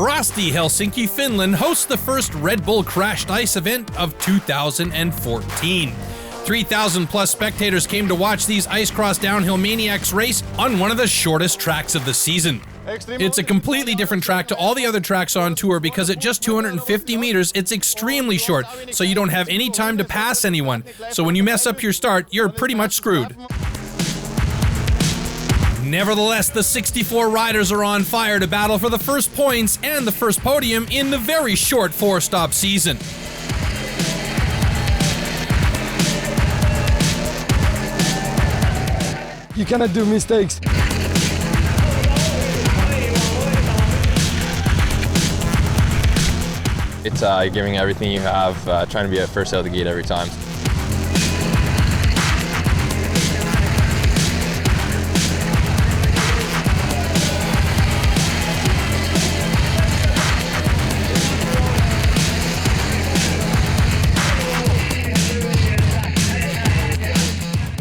Frosty Helsinki, Finland hosts the first Red Bull Crashed Ice event of 2014. 3,000 plus spectators came to watch these ice cross downhill maniacs race on one of the shortest tracks of the season. It's a completely different track to all the other tracks on tour because at just 250 meters, it's extremely short, so you don't have any time to pass anyone. So when you mess up your start, you're pretty much screwed. Nevertheless, the 64 riders are on fire to battle for the first points and the first podium in the very short four-stop season. You cannot do mistakes. It's giving everything you have, trying to be at first out of the gate every time.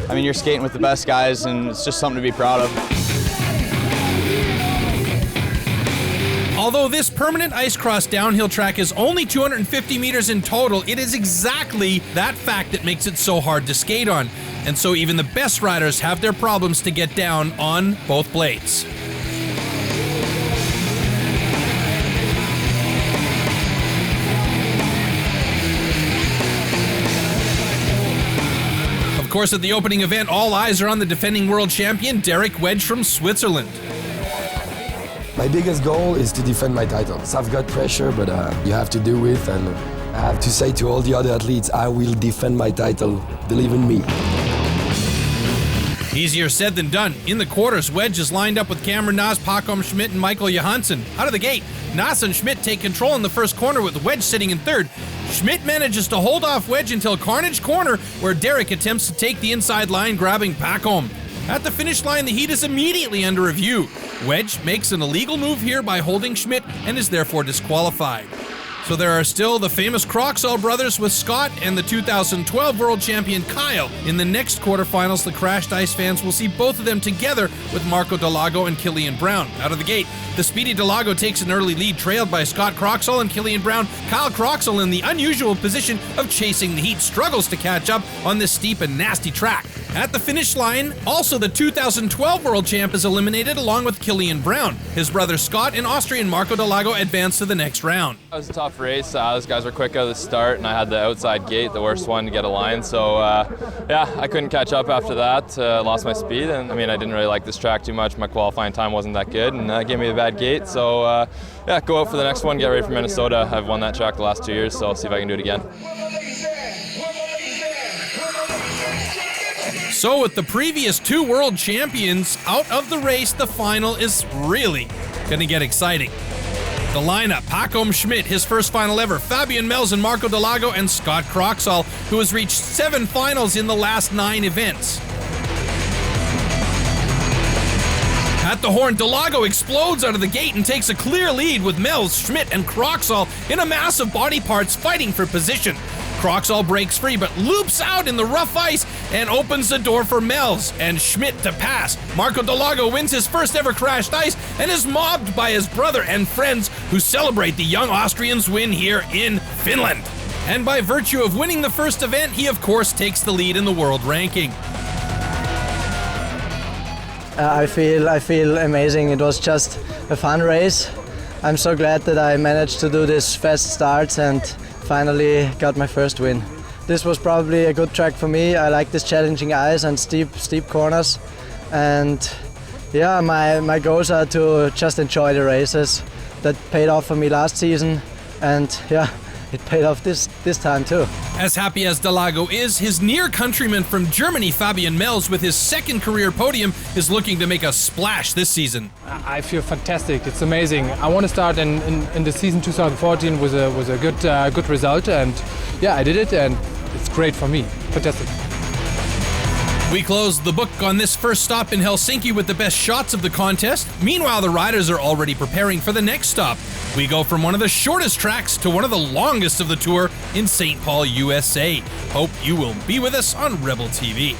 I mean, you're skating with the best guys, and it's just something to be proud of. Although this permanent ice cross downhill track is only 250 meters in total, it is exactly that fact that makes it so hard to skate on. And so even the best riders have their problems to get down on both blades. Of course, at the opening event, all eyes are on the defending world champion, Derek Wedge from Switzerland. My biggest goal is to defend my title. So I've got pressure, but you have to do it, and I have to say to all the other athletes, I will defend my title. Believe in me. Easier said than done. In the quarters, Wedge is lined up with Cameron Naas, Pakom Schmidt, and Michael Johansson. Out of the gate, Naas and Schmidt take control in the first corner with Wedge sitting in third. Schmidt manages to hold off Wedge until Carnage Corner, where Derek attempts to take the inside line, grabbing Pakom. At the finish line, the heat is immediately under review. Wedge makes an illegal move here by holding Schmidt and is therefore disqualified. So there are still the famous Croxall brothers with Scott and the 2012 world champion Kyle. In the next quarterfinals, the Crashed Ice fans will see both of them together with Marco Delago and Killian Brown. Out of the gate, the speedy Delago takes an early lead, trailed by Scott Croxall and Killian Brown. Kyle Croxall, in the unusual position of chasing the heat, struggles to catch up on this steep and nasty track. At the finish line, also the 2012 world champ is eliminated along with Killian Brown. His brother Scott and Austrian Marco Delago advance to the next round. It was a tough race. Those guys were quick out of the start, and I had the outside gate, the worst one to get a line. So yeah, I couldn't catch up after that. Lost my speed, and I mean, I didn't really like this track too much. My qualifying time wasn't that good, and that gave me a bad gate. So yeah, go out for the next one, get ready for Minnesota. I've won that track the last 2 years, so I'll see if I can do it again. So with the previous two world champions out of the race, the final is really gonna get exciting. The lineup: Pakom Schmidt, his first final ever, Fabian Mels and Marco Delago, and Scott Croxall, who has reached 7 finals in the last 9 events. At the horn, Delago explodes out of the gate and takes a clear lead with Mels, Schmidt, and Croxall in a mass of body parts fighting for position. Croxall breaks free but loops out in the rough ice and opens the door for Mels and Schmidt to pass. Marco Delago wins his first ever Crashed Ice and is mobbed by his brother and friends, who celebrate the young Austrian's win here in Finland. And by virtue of winning the first event, he of course takes the lead in the world ranking. I feel amazing. It was just a fun race. I'm so glad that I managed to do this fast start and finally got my first win. This was probably a good track for me. I like this challenging ice and steep corners. And yeah, my goals are to just enjoy the races. That paid off for me last season, and yeah, it paid off this time too. As happy as Delago is, his near countryman from Germany, Fabian Mels, with his second career podium, is looking to make a splash this season. I feel fantastic. It's amazing. I want to start in the season 2014 was a good result, and yeah, I did it, and it's great for me. Fantastic. We close the book on this first stop in Helsinki with the best shots of the contest. Meanwhile, the riders are already preparing for the next stop. We go from one of the shortest tracks to one of the longest of the tour in St. Paul, USA. Hope you will be with us on Rebel TV.